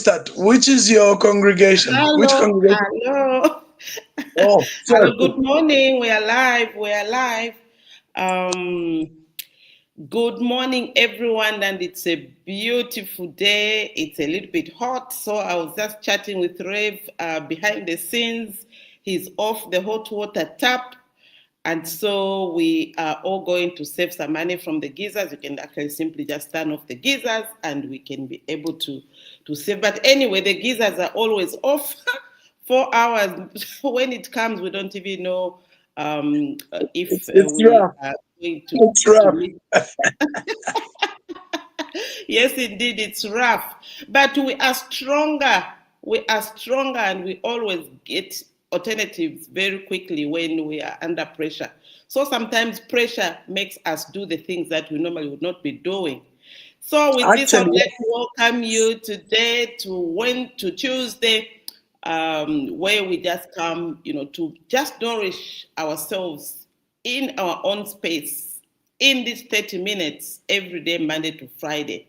start. Which is your congregation? Which Hello, congregation? hello. Oh, Hello, sorry. good morning. We are live. We are live. Um, Good morning, everyone. And it's a beautiful day. It's a little bit hot. So I was just chatting with Rev behind the scenes. He's off the hot water tap. And so we are all going to save some money from the geysers. You can actually simply just turn off the geysers and we can be able to save. But anyway, the geysers are always off 4 hours. When it comes, we don't even know if It's we rough. are going It's to rough. meet. Yes, indeed, it's rough. But we are stronger. We are stronger and we always get alternatives very quickly when we are under pressure. So sometimes pressure makes us do the things that we normally would not be doing. So with this, I would Actually, like to welcome you today to Tuesday, where we just come, to just nourish ourselves in our own space in these 30 minutes every day, Monday to Friday.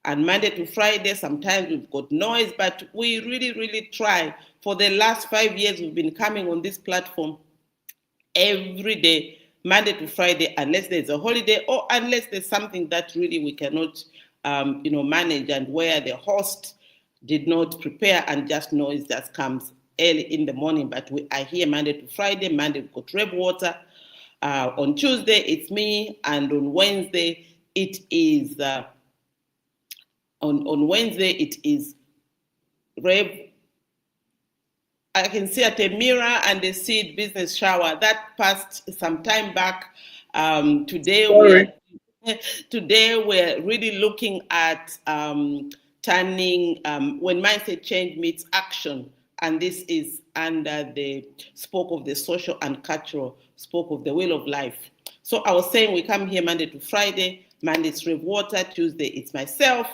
And Monday to Friday, sometimes we've got noise, but we really, really try. For the last 5 years, we've been coming on this platform every day, Monday to Friday, unless there's a holiday or unless there's something that really we cannot, manage, and where the host did not prepare and just noise just comes early in the morning. But we are here Monday to Friday. Monday we've got Red Water. On Tuesday it's me, and on Wednesday it is Rev. I can see at a mirror and a seed business shower that passed some time back. Today sorry. we're really looking at turning when mindset change meets action, and this is under the spoke of the social and cultural, spoke of the wheel of life. So I was saying we come here Monday to Friday. Monday it's Rev Water. Tuesday it's myself.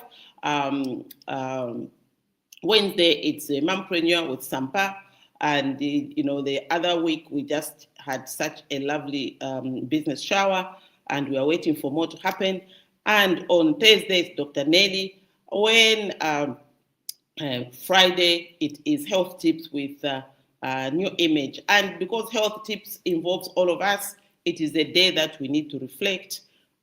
Um, um, Wednesday it's a mompreneur with Sampa, and the other week we just had such a lovely business shower, and we are waiting for more to happen. And on Thursday it's Dr. Nelly. When Friday it is health tips with new image, and because health tips involves all of us, it is a day that we need to reflect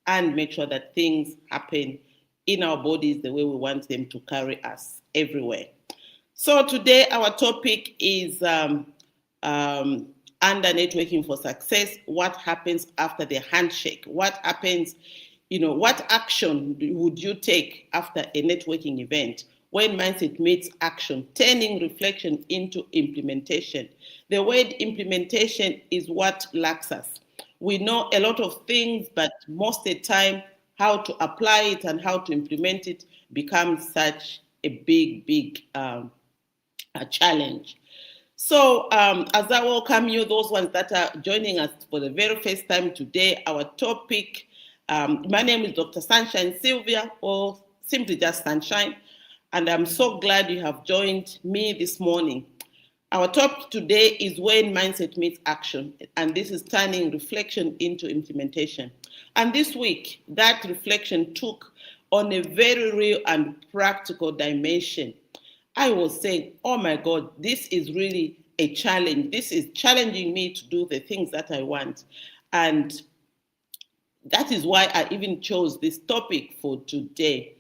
and make sure that things happen in our bodies the way we want them to carry us everywhere. So today our topic is under networking for success. What happens after the handshake? What happens? What action would you take after a networking event? When mindset meets action, turning reflection into implementation. The word implementation is what lacks us. We know a lot of things, but most of the time, how to apply it and how to implement it becomes such a big a challenge. So as I welcome you, those ones that are joining us for the very first time today, our topic, my name is Dr. Sunshine Sylvia, or simply just Sunshine, and I'm so glad you have joined me this morning. Our topic today is when mindset meets action, and this is turning reflection into implementation. And this week, that reflection took on a very real and practical dimension. I was saying, oh my God, this is really a challenge. This is challenging me to do the things that I want. And that is why I even chose this topic for today.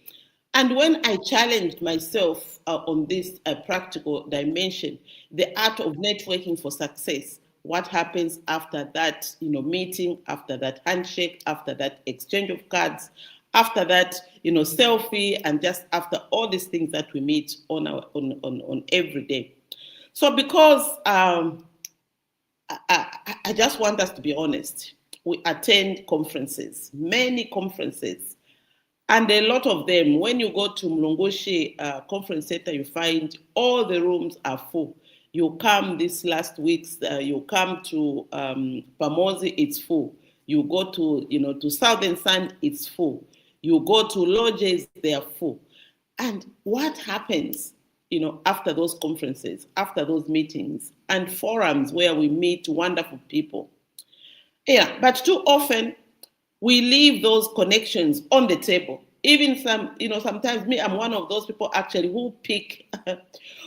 And when I challenged myself on this practical dimension, the art of networking for success, what happens after that, meeting, after that handshake, after that exchange of cards, after that, selfie, and just after all these things that we meet on every day. So because I just want us to be honest, we attend conferences, many conferences. And a lot of them, when you go to Mlongoshi Conference Center, you find all the rooms are full. You come this last week's, you come to Pamosi, it's full. You go to Southern Sun, it's full. You go to lodges, they are full. And what happens, after those conferences, after those meetings and forums where we meet wonderful people? Yeah, but too often we leave those connections on the table. Even sometimes me, I'm one of those people actually who pick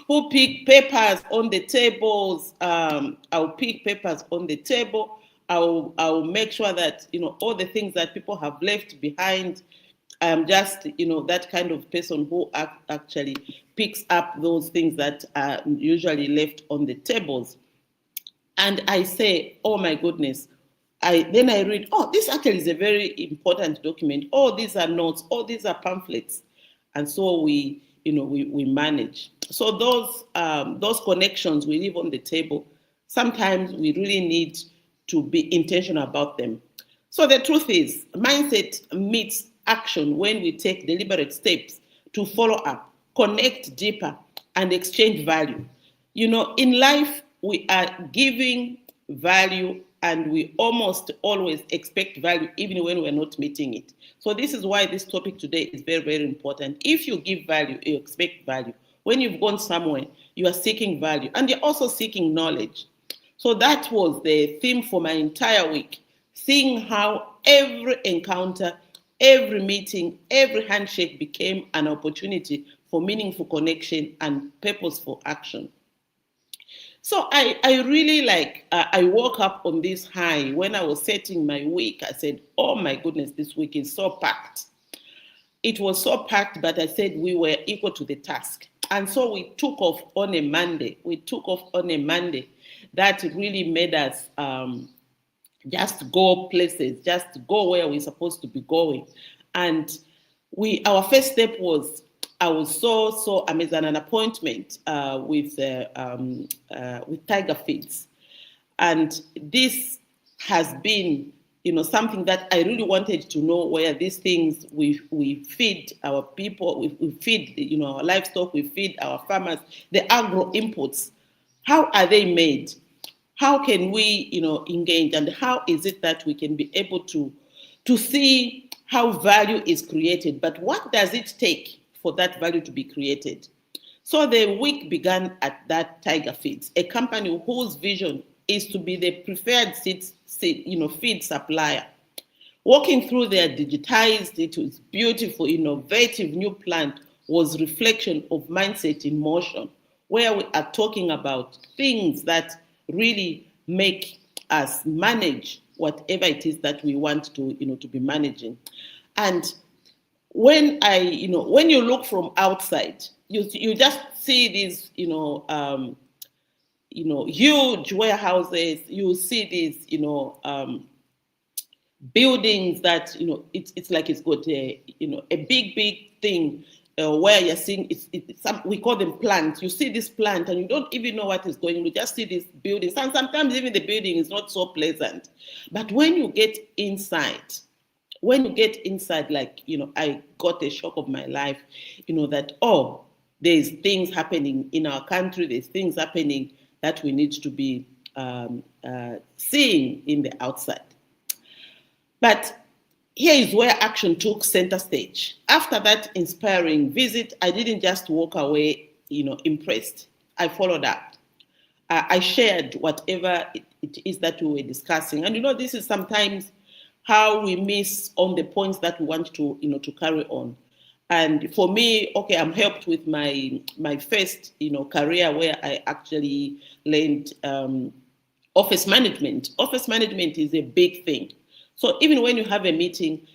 who pick papers on the tables. I'll pick papers on the table. I'll make sure that all the things that people have left behind. I'm just that kind of person who actually picks up those things that are usually left on the tables. And I say, oh my goodness. Then I read, oh, this actually is a very important document. Oh, these are notes. Oh, these are pamphlets. And so we manage. So those connections we leave on the table, sometimes we really need to be intentional about them. So the truth is, mindset meets action when we take deliberate steps to follow up, connect deeper, and exchange value. In life, we are giving value and we almost always expect value even when we're not meeting it. So this is why this topic today is very, very important. If you give value, you expect value. When you've gone somewhere, you are seeking value and you're also seeking knowledge. So that was the theme for my entire week, seeing how every encounter, every meeting, every handshake became an opportunity for meaningful connection and purposeful action. So I really I woke up on this high when I was setting my week. I said, oh my goodness, this week is so packed. It was so packed, but I said we were equal to the task. And so we took off on a Monday. That really made us just go places, just go where we're supposed to be going. And our first step was, I was so amazed, an appointment with Tiger Feeds. And this has been, something that I really wanted to know, where these things we feed our people, we feed, our livestock, we feed our farmers, the agro inputs. How are they made? How can we, engage, and how is it that we can be able to see how value is created? But what does it take for that value to be created? So the week began at that Tiger Feeds, a company whose vision is to be the preferred feed supplier. Walking through their digitized, it was beautiful, innovative new plant was reflection of mindset in motion, where we are talking about things that really make us manage whatever it is that we want to be managing. And when when you look from outside, you just see these huge warehouses. You see these buildings that it's like it's got a big thing where you're seeing we call them plants. You see this plant and you don't even know what is going on. You just see these buildings, and sometimes even the building is not so pleasant. But when you get inside, I got a shock of my life, that there's things happening in our country. There's things happening that we need to be seeing in the outside. But here is where action took center stage. After that inspiring visit, I didn't just walk away, impressed. I followed up. I shared whatever it is that we were discussing. And this is sometimes how we miss on the points that we want to, to carry on. And for me, I'm helped with my first, career, where I actually learned office management. Office management is a big thing. So even when you have a meeting,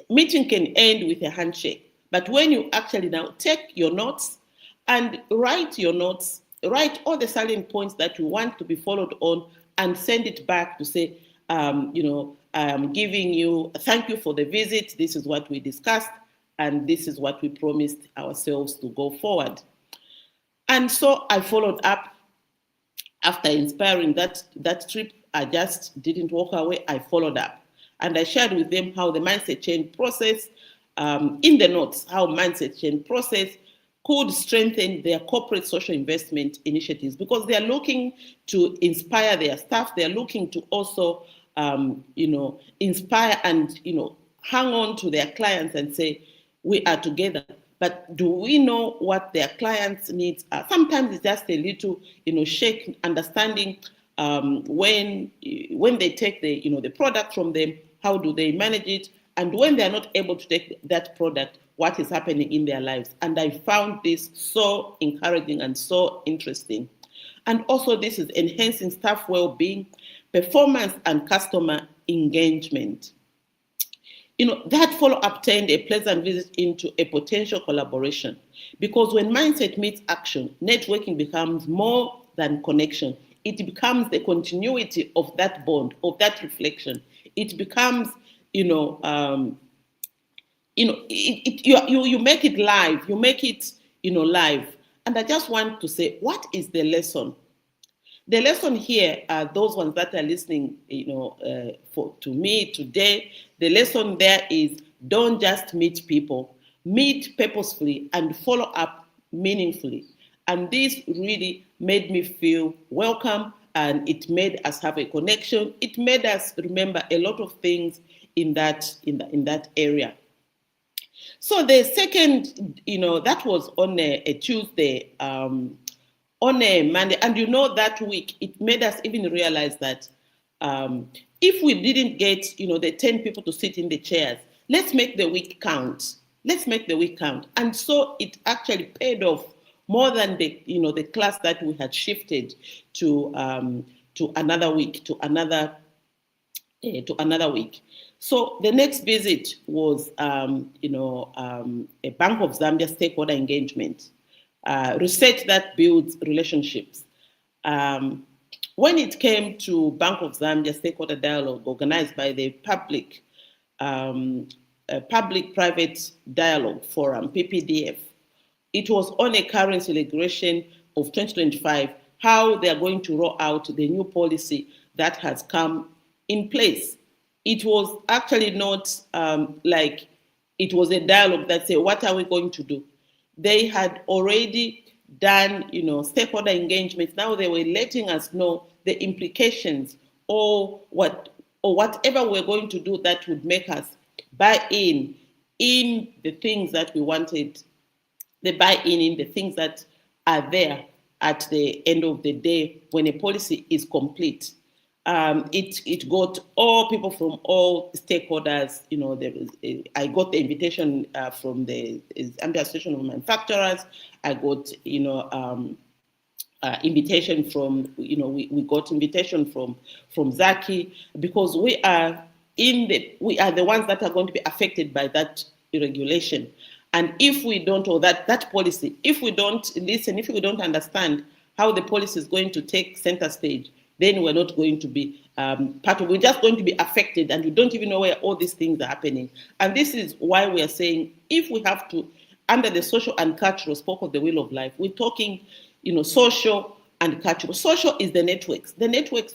meeting can end with a handshake. But when you actually now take your notes and write your notes, write all the salient points that you want to be followed on, and send it back to say, I'm giving you, thank you for the visit. This is what we discussed, and this is what we promised ourselves to go forward. And so I followed up after inspiring that trip. I just didn't walk away. I followed up, and I shared with them how the mindset change process, in the notes, how mindset change process could strengthen their corporate social investment initiatives, because they are looking to inspire their staff. They are looking to also, inspire and, hang on to their clients and say, we are together. But do we know what their clients' needs are? Sometimes it's just a little, shake, understanding when they take the product from them, how do they manage it, And when they're not able to take that product, what is happening in their lives? And I found this so encouraging and so interesting. And also this is enhancing staff well-being, performance, and customer engagement. That follow-up turned a pleasant visit into a potential collaboration, because when mindset meets action, networking becomes more than connection. It becomes the continuity of that bond, of that reflection. It becomes, you make it live. You make it, live. And I just want to say, what is the lesson? The lesson here are those ones that are listening, to me today. The lesson there is, don't just meet people, meet purposefully and follow up meaningfully. And this really made me feel welcome, and it made us have a connection. It made us remember a lot of things in that area. So the second, that was on a Tuesday. On a Monday, and that week, it made us even realize that if we didn't get, the 10 people to sit in the chairs, let's make the week count. Let's make the week count. And so it actually paid off more than the class that we had shifted to another week, to another week. So the next visit was, a Bank of Zambia stakeholder engagement. Research that builds relationships. When it came to Bank of Zambia stakeholder dialogue organized by the Public-Private Dialogue Forum, PPDF, it was on a currency regulation of 2025, how they are going to roll out the new policy that has come in place. It was actually not like it was a dialogue that said, what are we going to do? They had already done, stakeholder engagements. Now they were letting us know the implications, or whatever we're going to do that would make us buy in the things that we wanted, the buy-in in the things that are there at the end of the day when a policy is complete. It got all people from all stakeholders. I got the invitation from the Zambia Association of Manufacturers. I got, invitation from, we got invitation from Zaki, because we are the ones that are going to be affected by that regulation. And if we don't, or that policy, if we don't listen, if we don't understand how the policy is going to take center stage, then we're not going to be part of it. We're just going to be affected, and we don't even know where all these things are happening. And this is why we are saying, if we have to, under the social and cultural spoke of the wheel of life, we're talking, social and cultural. Social is the networks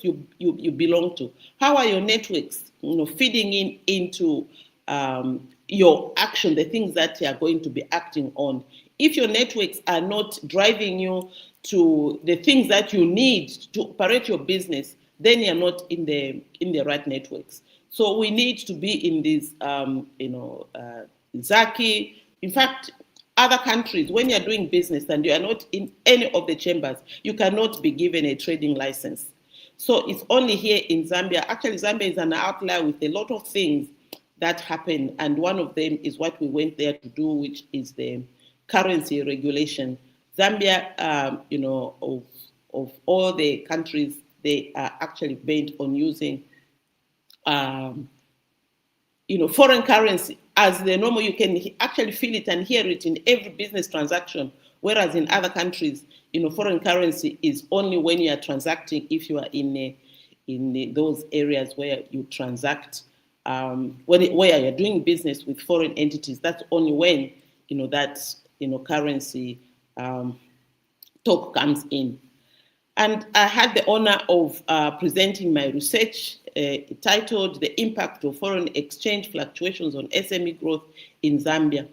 you belong to. How are your networks, feeding into your action, the things that you are going to be acting on? If your networks are not driving you to the things that you need to operate your business, then you're not in the right networks. So we need to be in these, Zaki. In fact, other countries, when you're doing business and you are not in any of the chambers, you cannot be given a trading license. So it's only here in Zambia. Actually, Zambia is an outlier with a lot of things that happen, and one of them is what we went there to do, which is the currency regulation. Zambia, of all the countries, they are actually bent on using, foreign currency as the normal. You can actually feel it and hear it in every business transaction, whereas in other countries, foreign currency is only when you are transacting, if you are in those areas where you transact, where you're doing business with foreign entities. That's only when, that, currency talk comes in. And I had the honor of presenting my research titled The Impact of Foreign Exchange Fluctuations on SME Growth in Zambia.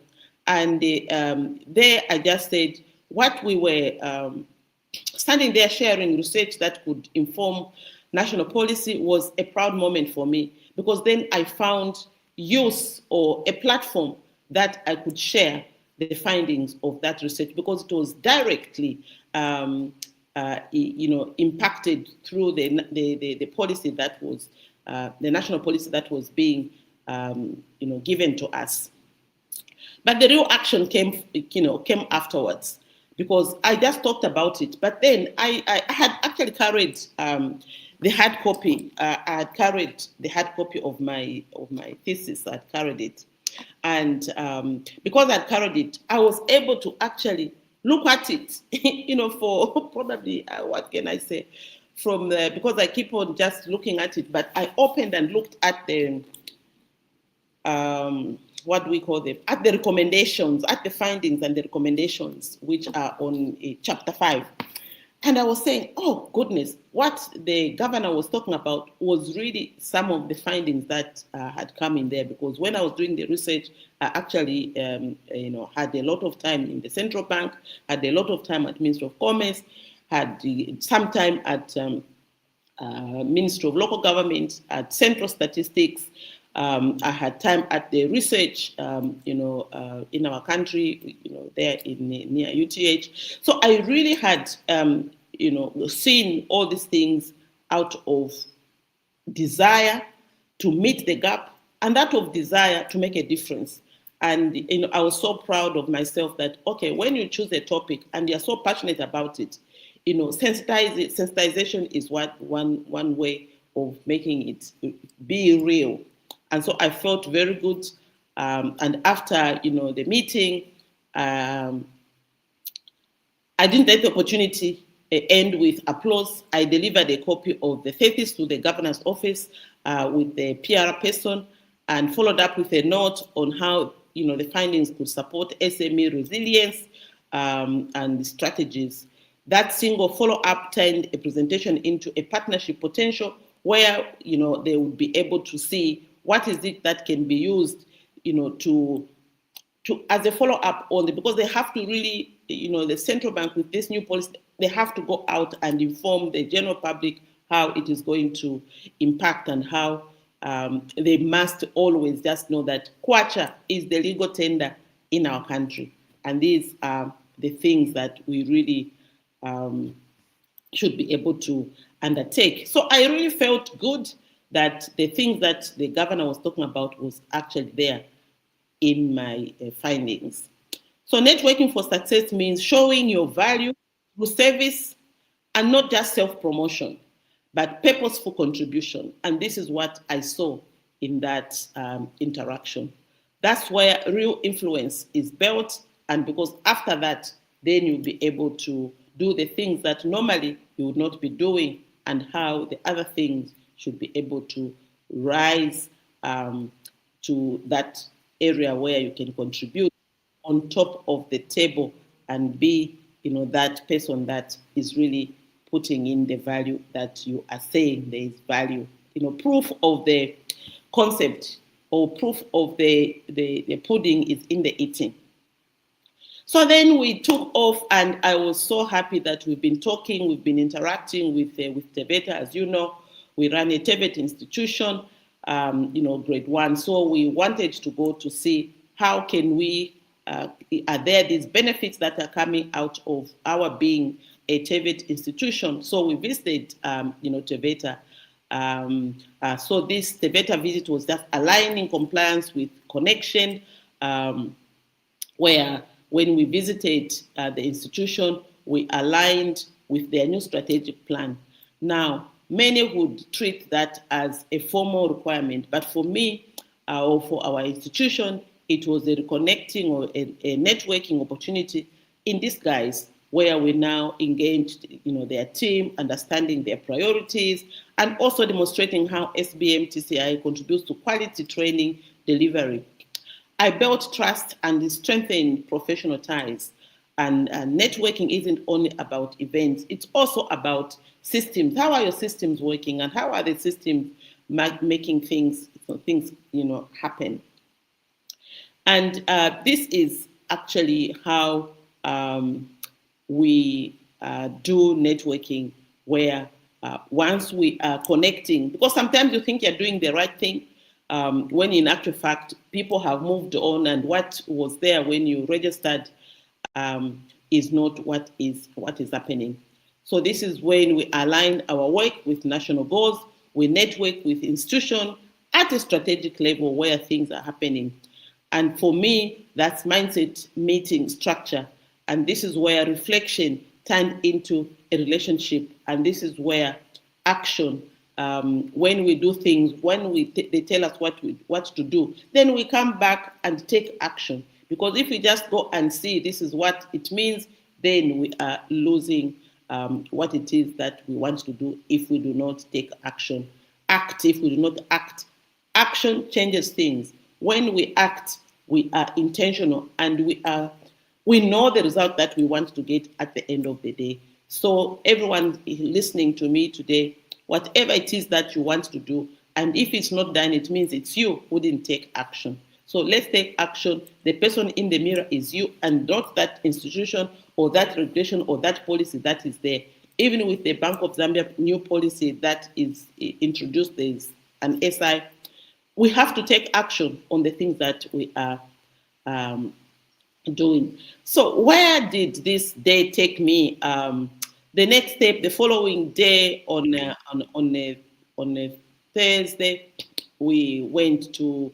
And there I just said, what we were standing there sharing research that could inform national policy was a proud moment for me, because then I found use, or a platform that I could share the findings of that research, because it was directly impacted through the policy that was the national policy that was being given to us. But the real action came afterwards, because I just talked about it. But then I had actually carried the hard copy. I had carried the hard copy of my thesis. I had carried it, and because I carried it, I was able to actually look at it. For probably what can I say? Because I keep on just looking at it, but I opened and looked at the what do we call them? At the recommendations, at the findings and the recommendations, which are on chapter 5. And I was saying, oh goodness, what the governor was talking about was really some of the findings that had come in there. Because when I was doing the research, I actually, had a lot of time in the central bank, had a lot of time at Ministry of Commerce, had some time at Ministry of Local Government, at Central Statistics. I had time at the research, in our country, there near UTH. So I really had, seen all these things out of desire to meet the gap, and that of desire to make a difference. And I was so proud of myself that, okay, when you choose a topic and you're so passionate about it, sensitization is one way of making it be real. And so I felt very good. And after, the meeting, I didn't let the opportunity end with applause. I delivered a copy of the thesis to the governor's office with the PR person, and followed up with a note on how, the findings could support SME resilience and strategies. That single follow-up turned a presentation into a partnership potential where, they would be able to see what is it that can be used, to as a follow-up only, because they have to really, the central bank with this new policy, they have to go out and inform the general public how it is going to impact, and how they must always just know that kwacha is the legal tender in our country. And these are the things that we really should be able to undertake. So I really felt good that the things that the governor was talking about was actually there in my findings. So networking for success means showing your value through service, and not just self-promotion, but purposeful contribution. And this is what I saw in that interaction. That's where real influence is built. And because after that, then you'll be able to do the things that normally you would not be doing, and how the other things should be able to rise to that area where you can contribute on top of the table, and be, that person that is really putting in the value that you are saying there is value. Proof of the concept, or proof of the pudding is in the eating. So then we took off, and I was so happy that we've been talking, we've been interacting with TVETA. As you know, we run a TVET institution, grade 1. So we wanted to go to see how can we, are there these benefits that are coming out of our being a TVET institution. So we visited, TVETA. So this TVETA visit was just aligning compliance with connection, where when we visited the institution, we aligned with their new strategic plan. Now, many would treat that as a formal requirement, but for me, or for our institution, it was a reconnecting or a networking opportunity in disguise, where we now engaged, their team, understanding their priorities, and also demonstrating how SBM-TCI contributes to quality training delivery. I built trust and strengthened professional ties. And networking isn't only about events, it's also about systems. How are your systems working, and how are the systems making things happen? And this is actually how we do networking, where once we are connecting, because sometimes you think you're doing the right thing, when in actual fact, people have moved on, and what was there when you registered is not what is happening. So this is when we align our work with national goals, we network with institutions, at a strategic level where things are happening. And for me, that's mindset meeting structure. And this is where reflection turned into a relationship. And this is where action, when we do things, when they tell us what to do, then we come back and take action. Because if we just go and see this is what it means, then we are losing what it is that we want to do if we do not take action. Act if we do not act. Action changes things. When we act, we are intentional and we know the result that we want to get at the end of the day. So everyone listening to me today, whatever it is that you want to do, and if it's not done, it means it's you who didn't take action. So let's take action. The person in the mirror is you and not that institution or that regulation or that policy that is there. Even with the Bank of Zambia new policy that is introduced, there's an SI, we have to take action on the things that we are doing. So where did this day take me? The next step, the following day on a Thursday, we went to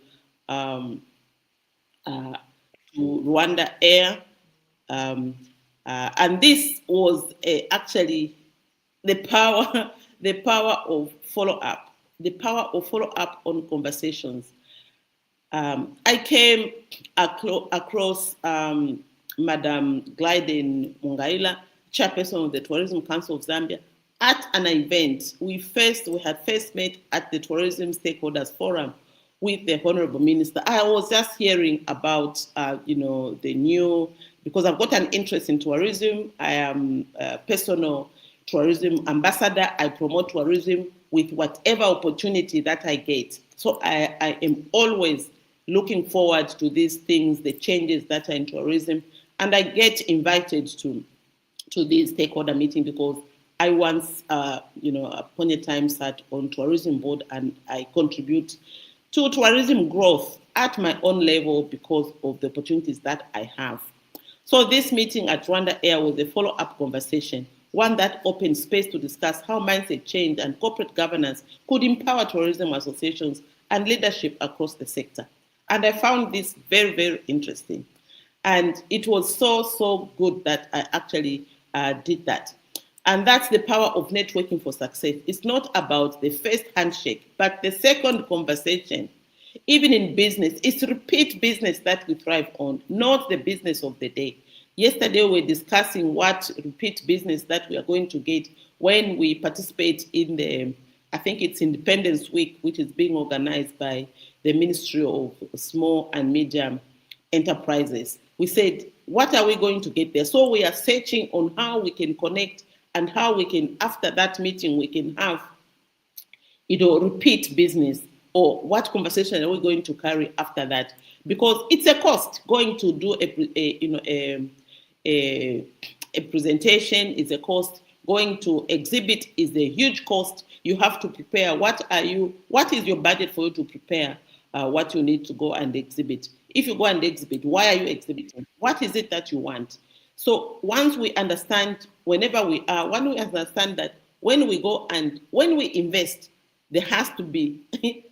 Rwanda Air, and this was actually the power of follow up, on conversations. I came across Madam Glyden Mungaila, chairperson of the Tourism Council of Zambia, at an event. We had first met at the Tourism Stakeholders Forum with the Honorable Minister. I was just hearing about, the new, because I've got an interest in tourism. I am a personal tourism ambassador. I promote tourism with whatever opportunity that I get. So I am always looking forward to these things, the changes that are in tourism. And I get invited to these stakeholder meetings because I once, upon a time sat on tourism board and I contribute to tourism growth at my own level because of the opportunities that I have. So this meeting at Rwanda Air was a follow-up conversation, one that opened space to discuss how mindset change and corporate governance could empower tourism associations and leadership across the sector. And I found this very, very interesting. And it was so good that I actually did that. And that's the power of networking for success. It's not about the first handshake, but the second conversation. Even in business, it's repeat business that we thrive on, not the business of the day. Yesterday, we were discussing what repeat business that we are going to get when we participate in the, I think it's Independence Week, which is being organized by the Ministry of Small and Medium Enterprises. We said, what are we going to get there? So we are searching on how we can connect and how we can, after that meeting, we can have, repeat business, or what conversation are we going to carry after that? Because it's a cost. Going to do a presentation is a cost. Going to exhibit is a huge cost. You have to prepare. What is your budget for you to prepare what you need to go and exhibit? If you go and exhibit, why are you exhibiting? What is it that you want? So once we understand, when we understand that when we go and when we invest, there has to be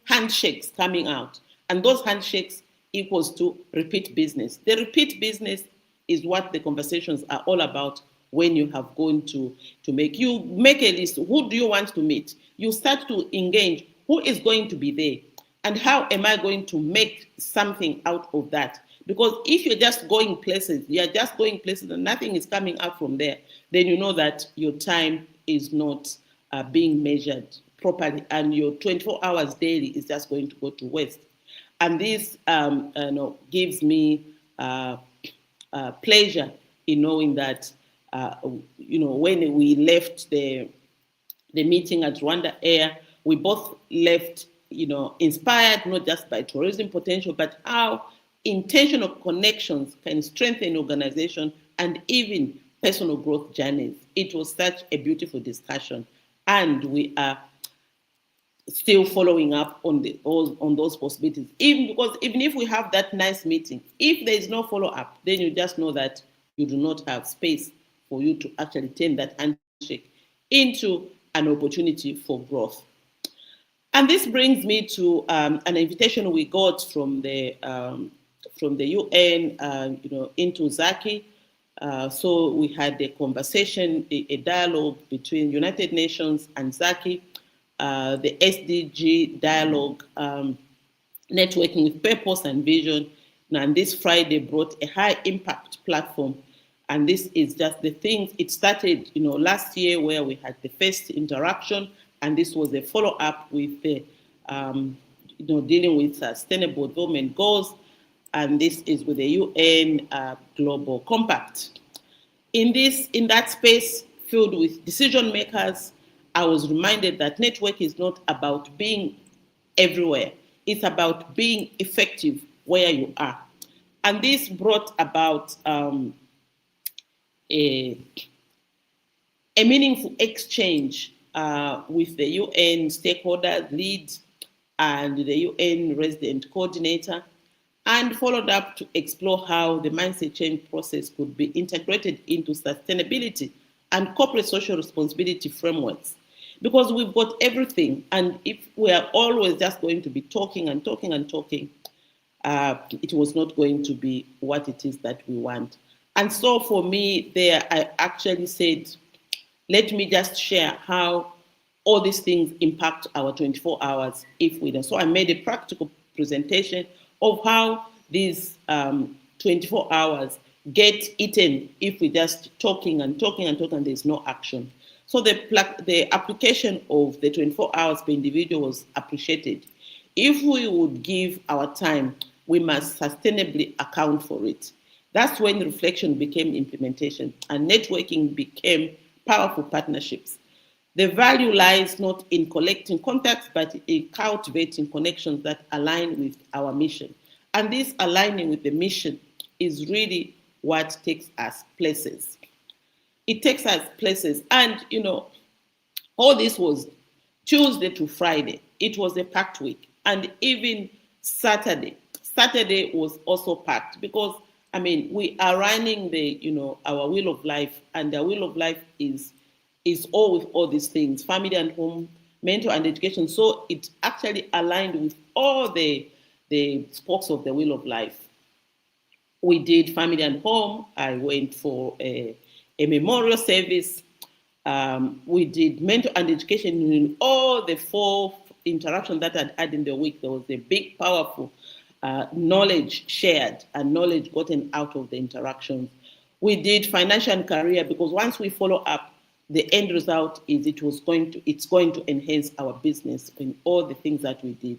handshakes coming out. And those handshakes equals to repeat business. The repeat business is what the conversations are all about when you have gone to make. You make a list. Who do you want to meet? You start to engage. Who is going to be there? And how am I going to make something out of that? Because if you're just going places, and nothing is coming out from there, then you know that your time is not being measured properly, and your 24 hours daily is just going to go to waste. And this gives me pleasure in knowing that when we left the meeting at Rwanda Air, we both left inspired not just by tourism potential, but how intentional connections can strengthen organization and even personal growth journeys. It was such a beautiful discussion, and we are still following up on those possibilities. Even if we have that nice meeting, if there is no follow-up, then you just know that you do not have space for you to actually turn that handshake into an opportunity for growth. And this brings me to an invitation we got from the UN, into Zaki. So we had a conversation, a dialogue between United Nations and Zaki, the SDG dialogue, networking with purpose and vision. And this Friday brought a high impact platform. And this is just the thing. It started, last year where we had the first interaction, and this was a follow-up with the, dealing with sustainable development goals, and this is with the UN Global Compact. In that space filled with decision makers, I was reminded that network is not about being everywhere. It's about being effective where you are. And this brought about a meaningful exchange with the UN stakeholder lead and the UN resident coordinator, and followed up to explore how the mindset change process could be integrated into sustainability and corporate social responsibility frameworks. Because we've got everything, and if we are always just going to be talking and talking and talking, it was not going to be what it is that we want. And so for me there, I actually said, let me just share how all these things impact our 24 hours if we don't. So I made a practical presentation of how these 24 hours get eaten if we just talking and talking and talking and there's no action. So the application of the 24 hours per individual was appreciated. If we would give our time, we must sustainably account for it. That's when reflection became implementation and networking became powerful partnerships. The value lies not in collecting contacts, but in cultivating connections that align with our mission. And this aligning with the mission is really what takes us places. It takes us places. And, all this was Tuesday to Friday. It was a packed week. And even Saturday was also packed because, we are running our wheel of life, and the wheel of life is all with all these things, family and home, mental and education. So it actually aligned with all the spokes of the wheel of life. We did family and home. I went for a memorial service. We did mental and education in all the 4 interactions that I had in the week. There was a big, powerful knowledge shared and knowledge gotten out of the interactions. We did financial and career because once we follow up, the end result is it's going to enhance our business in all the things that we did.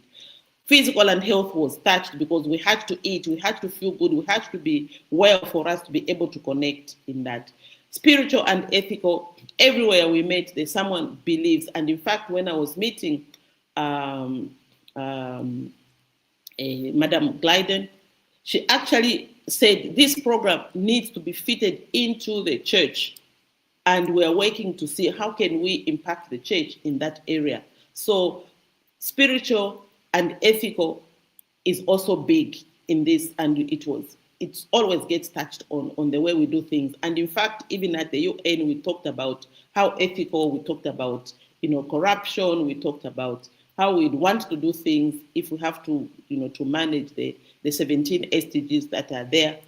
Physical and health was touched because we had to eat, we had to feel good, we had to be well for us to be able to connect in that. Spiritual and ethical, everywhere we met, there's someone believes. And in fact, when I was meeting Madam Glyden, she actually said this program needs to be fitted into the church. And we are working to see how can we impact the church in that area. So spiritual and ethical is also big in this, and it always gets touched on the way we do things. And in fact, even at the UN, we talked about how ethical, we talked about corruption, we talked about how we'd want to do things if we have to to manage the 17 SDGs that are there.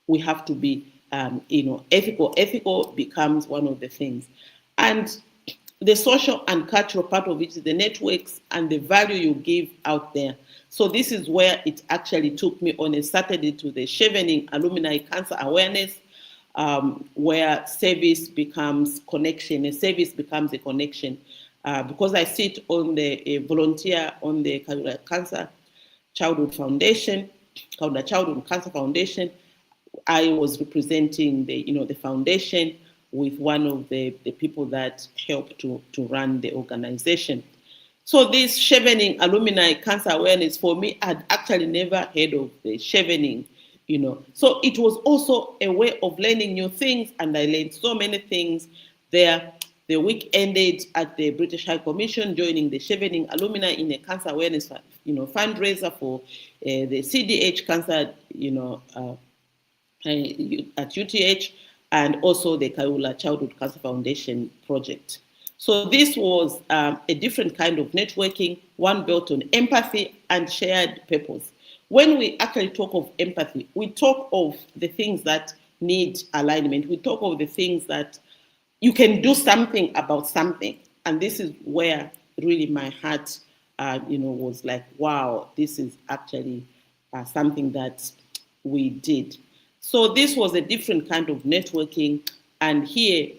We have to be ethical. Ethical becomes one of the things. And the social and cultural part of it is the networks and the value you give out there. So this is where it actually took me on a Saturday to the Chevening Alumni Cancer Awareness, where service becomes connection. A service becomes a connection. Because I sit on the volunteer on the Childhood Cancer Foundation, I was representing the foundation with one of the people that helped to run the organization. So this Chevening Alumni Cancer Awareness, for me, I'd actually never heard of the Chevening, So it was also a way of learning new things, and I learned so many things there. The week ended at the British High Commission, joining the Chevening alumni in a cancer awareness, fundraiser for the CDH cancer, at UTH, and also the Kaula Childhood Cancer Foundation project. So this was a different kind of networking, one built on empathy and shared purpose. When we actually talk of empathy, we talk of the things that need alignment. We talk of the things that you can do something about something. And this is where really my heart, was like, wow, this is actually something that we did. So this was a different kind of networking. And here,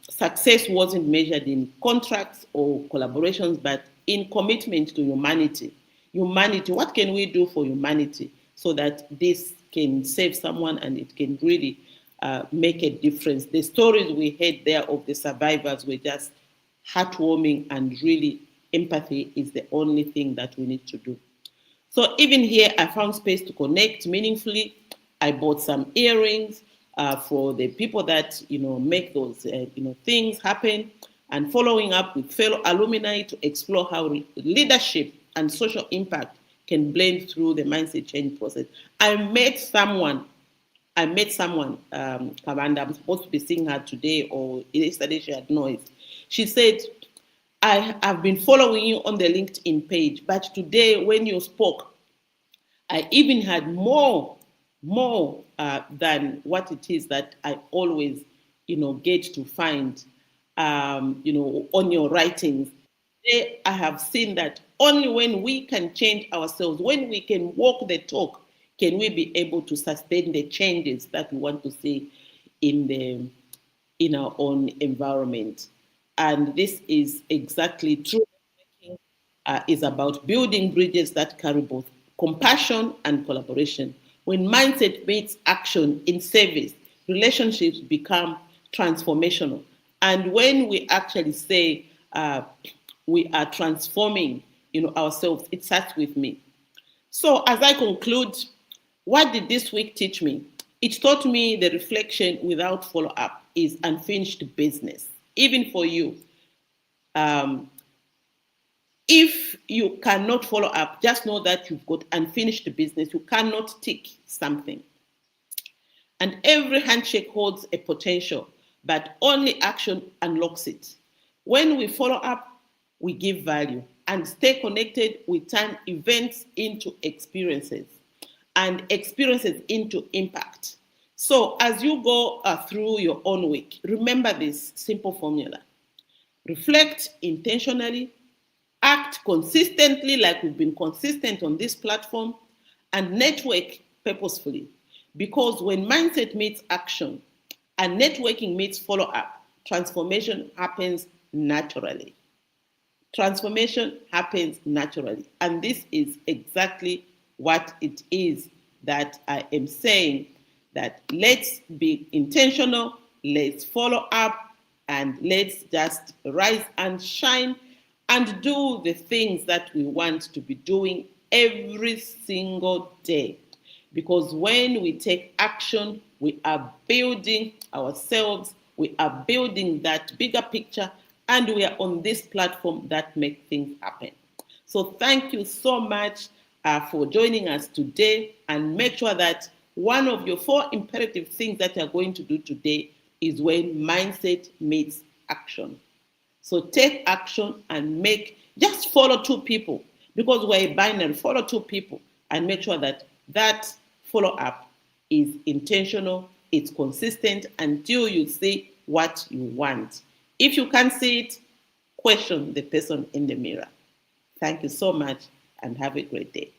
success wasn't measured in contracts or collaborations, but in commitment to humanity. Humanity, what can we do for humanity so that this can save someone and it can really make a difference? The stories we heard there of the survivors were just heartwarming, and really empathy is the only thing that we need to do. So even here, I found space to connect meaningfully. I bought some earrings for the people that make those things happen, and following up with fellow alumni to explore how leadership and social impact can blend through the mindset change process. I met someone, Kavanda, I'm supposed to be seeing her today or yesterday, she had noise. She said, I have been following you on the LinkedIn page, but today when you spoke, I even had more than what it is that I always, get to find, on your writings. Today, I have seen that only when we can change ourselves, when we can walk the talk, can we be able to sustain the changes that we want to see in our own environment. And this is exactly true. Is about building bridges that carry both compassion and collaboration. When mindset meets action in service, relationships become transformational. And when we actually say we are transforming, ourselves, it starts with me. So as I conclude, what did this week teach me? It taught me the reflection without follow-up is unfinished business, even for you. If you cannot follow up, just know that you've got unfinished business. You cannot tick something. And every handshake holds a potential, but only action unlocks it. When we follow up, we give value. And stay connected, we turn events into experiences and experiences into impact. So as you go through your own week, remember this simple formula. Reflect intentionally, act consistently like we've been consistent on this platform, and network purposefully. Because when mindset meets action and networking meets follow-up, transformation happens naturally. Transformation happens naturally. And this is exactly what it is that I am saying, that let's be intentional, let's follow up, and let's just rise and shine and do the things that we want to be doing every single day. Because when we take action, we are building ourselves, we are building that bigger picture, and we are on this platform that makes things happen. So thank you so much for joining us today, and make sure that one of your 4 imperative things that you're going to do today is when mindset meets action. So take action and just follow 2 people, because we're a binary. Follow 2 people and make sure that that follow-up is intentional, it's consistent until you see what you want. If you can't see it, question the person in the mirror. Thank you so much and have a great day.